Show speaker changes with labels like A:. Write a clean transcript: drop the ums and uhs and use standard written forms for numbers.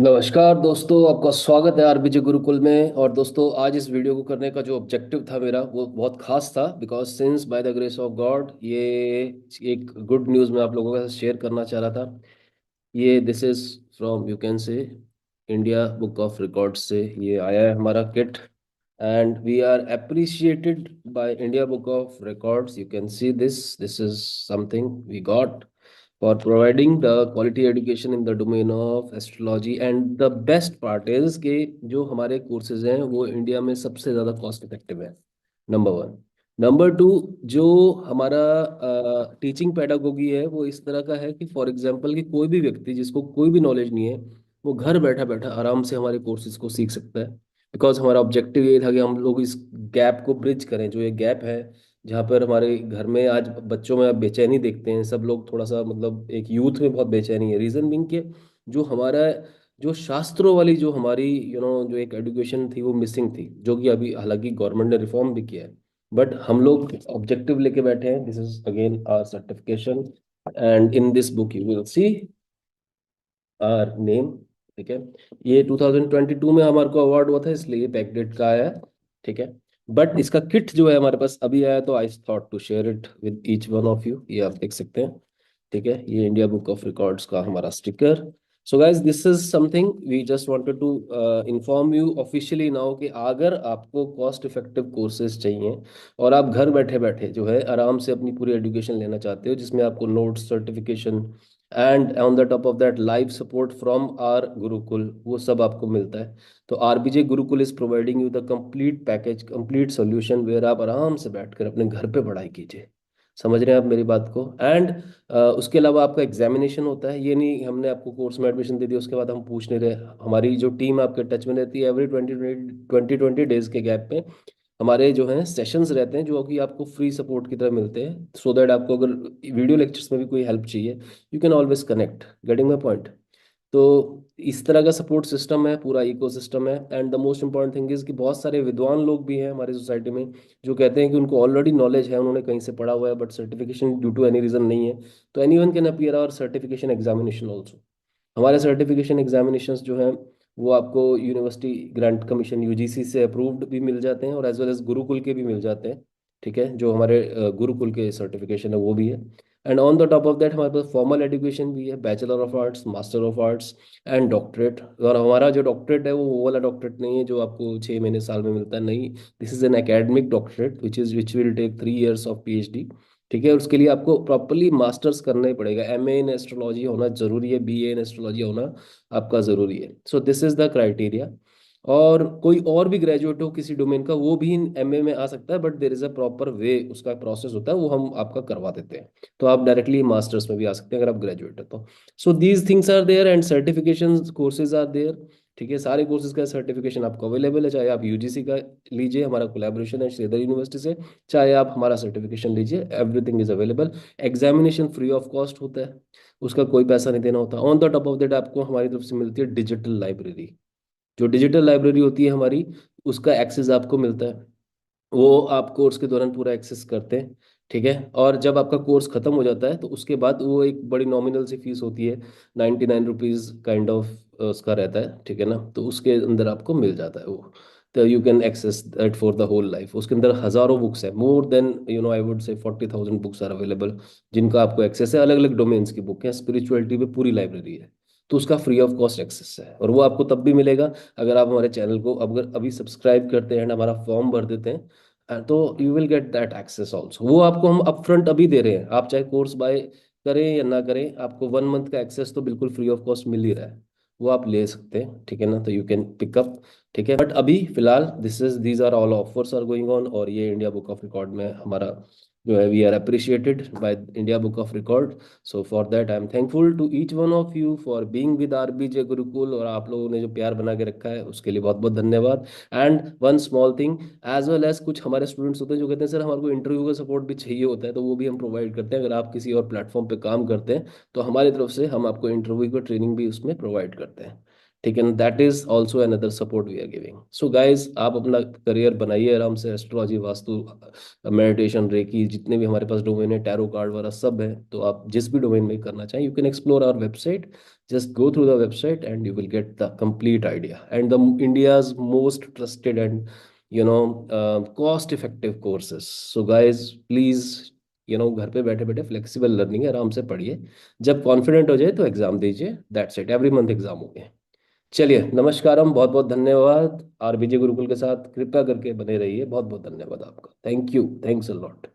A: नमस्कार दोस्तों, आपका स्वागत है आरबीजे गुरुकुल में। और दोस्तों, आज इस वीडियो को करने का जो ऑब्जेक्टिव था मेरा, वो बहुत खास था। Because since by the grace of God, ये एक गुड न्यूज़ मैं आप लोगों के साथ शेयर करना चाह रहा था। ये this is from, you can say, India book of records से ये आया है हमारा kit. And we are appreciated by India book of records. You can see this is something we got for providing the quality education in the domain of astrology। and the best part is कि जो हमारे courses हैं वो India में सबसे ज़्यादा cost effective है। Number one. Number two, जो हमारा टीचिंग पेडागोगी है वो इस तरह का है कि फॉर एग्जांपल कि कोई भी व्यक्ति जिसको कोई भी नॉलेज नहीं है, वो घर बैठा बैठा आराम से हमारे कोर्सेज को सीख सकता है। बिकॉज हमारा ऑब्जेक्टिव ये था कि हम लोग इस गैप को ब्रिज करें, जो ये गैप है जहाँ पर हमारे घर में आज बच्चों में आप बेचैनी देखते हैं। सब लोग थोड़ा सा, मतलब एक यूथ में बहुत बेचैनी है। रीजन बिंग के जो हमारा जो शास्त्रों वाली जो हमारी जो एक एजुकेशन थी वो मिसिंग थी, जो कि अभी हालांकि गवर्नमेंट ने रिफॉर्म भी किया है। बट हम लोग ऑब्जेक्टिव लेके बैठे हैं। This is again our certification. And in this book you will see our name. ठीक है। ये 2022 में हमारे को अवार्ड हुआ था, इसलिए ये पैकडेट का आया है। ठीक है। बट इसका किट जो है हमारे पास अभी आया, तो I thought to share it with each one of you. ये आप देख सकते हैं। ठीक है, ये इंडिया बुक ऑफ रिकॉर्ड्स का हमारा sticker. So guys, this is something we just wanted to inform you officially now कि अगर आपको कॉस्ट इफेक्टिव कोर्सेज चाहिए और आप घर बैठे बैठे जो है आराम से अपनी पूरी एजुकेशन लेना चाहते हो, जिसमें आपको notes, certification and on the top of that live support from R Gurukul, वो सब आपको मिलता है। तो RBJ Gurukul is providing you the complete package, complete solution, where आप आराम से बैठकर अपने घर पे पढ़ाई कीजिए। समझ रहे हैं आप मेरी बात को? एंड उसके अलावा आपका एग्जामिनेशन होता है। ये नहीं हमने आपको कोर्स में एडमिशन दे दिया उसके बाद हम पूछ नहीं रहे। हमारी जो टीम आपके टच में रहती है, एवरी 20 डेज के गैप पे हमारे जो हैं सेशंस रहते हैं, जो कि आपको फ्री सपोर्ट की तरह मिलते हैं। सो दैट आपको अगर वीडियो लेक्चर्स में भी कोई हेल्प चाहिए, you can always connect. Getting my point? तो इस तरह का सपोर्ट सिस्टम है, पूरा इको सिस्टम है। And the most important thing is कि बहुत सारे विद्वान लोग भी हैं हमारी सोसाइटी में, जो कहते हैं कि उनको ऑलरेडी नॉलेज है, उन्होंने कहीं से पढ़ा हुआ है, but certification due to any reason नहीं है। तो any one can appear our certification examination also. हमारे सर्टिफिकेशन एग्जामिनेशंस जो हैं वो आपको यूनिवर्सिटी ग्रांट कमीशन यूजीसी से अप्रूव्ड भी मिल जाते हैं, और एज वेल एज गुरुकुल के भी मिल जाते हैं। ठीक है, जो हमारे गुरुकुल के सर्टिफिकेशन है वो भी है। And on the top of that हमारे पास फॉर्मल एजुकेशन भी है, bachelor of arts, master of arts and doctorate. और हमारा जो डॉक्टरेट है वो वाला डॉक्टरेट नहीं है जो आपको 6 महीने साल में मिलता है, नहीं। This is an academic doctorate which will take 3 years of PhD. ठीक है, और उसके लिए आपको प्रॉपरली मास्टर्स करना ही पड़ेगा। एमए इन एस्ट्रोलॉजी होना जरूरी है, बीए इन एस्ट्रोलॉजी होना आपका जरूरी है। So this is the criteria. और कोई और भी ग्रेजुएट हो किसी डोमेन का, वो भी एमए में आ सकता है, but there is a proper way, उसका प्रोसेस होता है, वो हम आपका करवा देते हैं। तो आप डायरेक्टली मास्टर्स में भी आ सकते हैं अगर आप ग्रेजुएट हो तो। So these things are there and certification courses are there. ठीक है, सारे कोर्सेज का सर्टिफिकेशन आपको अवेलेबल है, चाहे आप यूजीसी का लीजिए, हमारा कोलैबोरेशन है श्रीधर यूनिवर्सिटी से, चाहे आप हमारा सर्टिफिकेशन लीजिए, everything is available. Examination free of cost होता है, उसका कोई पैसा नहीं देना होता। On the top of that आपको हमारी तरफ से मिलती है डिजिटल लाइब्रेरी। जो डिजिटल लाइब्रेरी होती है हमारी, उसका एक्सेस आपको मिलता है। वो आप कोर्स के दौरान पूरा एक्सेस करते हैं। ठीक है, और जब आपका कोर्स खत्म हो जाता है तो उसके बाद वो एक बड़ी नॉमिनल सी फीस होती है, 99 रुपीज़ काइंड ऑफ उसका रहता है। ठीक है ना, तो उसके अंदर आपको मिल जाता है वो। तो you can access that for the whole life. उसके अंदर हजारों बुक्स है, more then I would say 40,000 books are available, जिनका आपको एक्सेस है। अलग अलग डोमेन्स की बुक है, स्पिरिचुअलिटी पे पूरी लाइब्रेरी है। तो उसका फ्री ऑफ कॉस्ट एक्सेस है, और वो आपको तब भी मिलेगा अगर आप हमारे चैनल को अगर अभी सब्सक्राइब करते हैं, हमारा फॉर्म भर देते हैं। तो you will get that access also. वो आपको हम अपफ्रंट अभी दे रहे हैं, आप चाहे कोर्स बाय करें या ना करें, आपको 1 मंथ का एक्सेस तो बिल्कुल फ्री ऑफ कॉस्ट मिल ही रहा है। वो आप ले सकते हैं। ठीक है ना, तो यू कैन पिकअप। ठीक है, बट अभी फिलहाल these are all offers are going on, और ये इंडिया बुक ऑफ रिकॉर्ड में हमारा जो है we are appreciated by India book of Record. So for that I am thankful to each one of you for being with RBJ Gurukul, और आप लोगों ने जो प्यार बना के रखा है उसके लिए बहुत बहुत धन्यवाद। And one small thing, as well as कुछ हमारे स्टूडेंट्स होते हैं जो कहते हैं सर हमारे को इंटरव्यू का सपोर्ट भी चाहिए होता है, तो वो भी हम प्रोवाइड करते हैं। अगर आप किसी और प्लेटफॉर्म पे काम करते हैं तो हमारी तरफ से हम आपको इंटरव्यू का ट्रेनिंग भी उसमें प्रोवाइड करते हैं। ठीक है, that is also another support we are giving. So guys, आप अपना करियर बनाइए आराम से, एस्ट्रोलॉजी, वास्तु, मेडिटेशन, रेकी, जितने भी हमारे पास डोमेन है, टैरो कार्ड वगैरह सब है। तो आप जिस भी डोमेन में करना चाहें, you can explore our website, just go through the website and you will get the complete idea and the India's most trusted and cost effective courses. So guys please, घर पे बैठे बैठे फ्लेक्सिबल लर्निंग है, आराम से पढ़िए। जब confident हो जाए तो एग्जाम दीजिए, that's it, every month exam होंगे। चलिए, नमस्कारम, बहुत बहुत धन्यवाद। आरबीजे गुरुकुल के साथ कृपया करके बने रहिए। बहुत बहुत धन्यवाद आपका। Thank you, thanks a lot.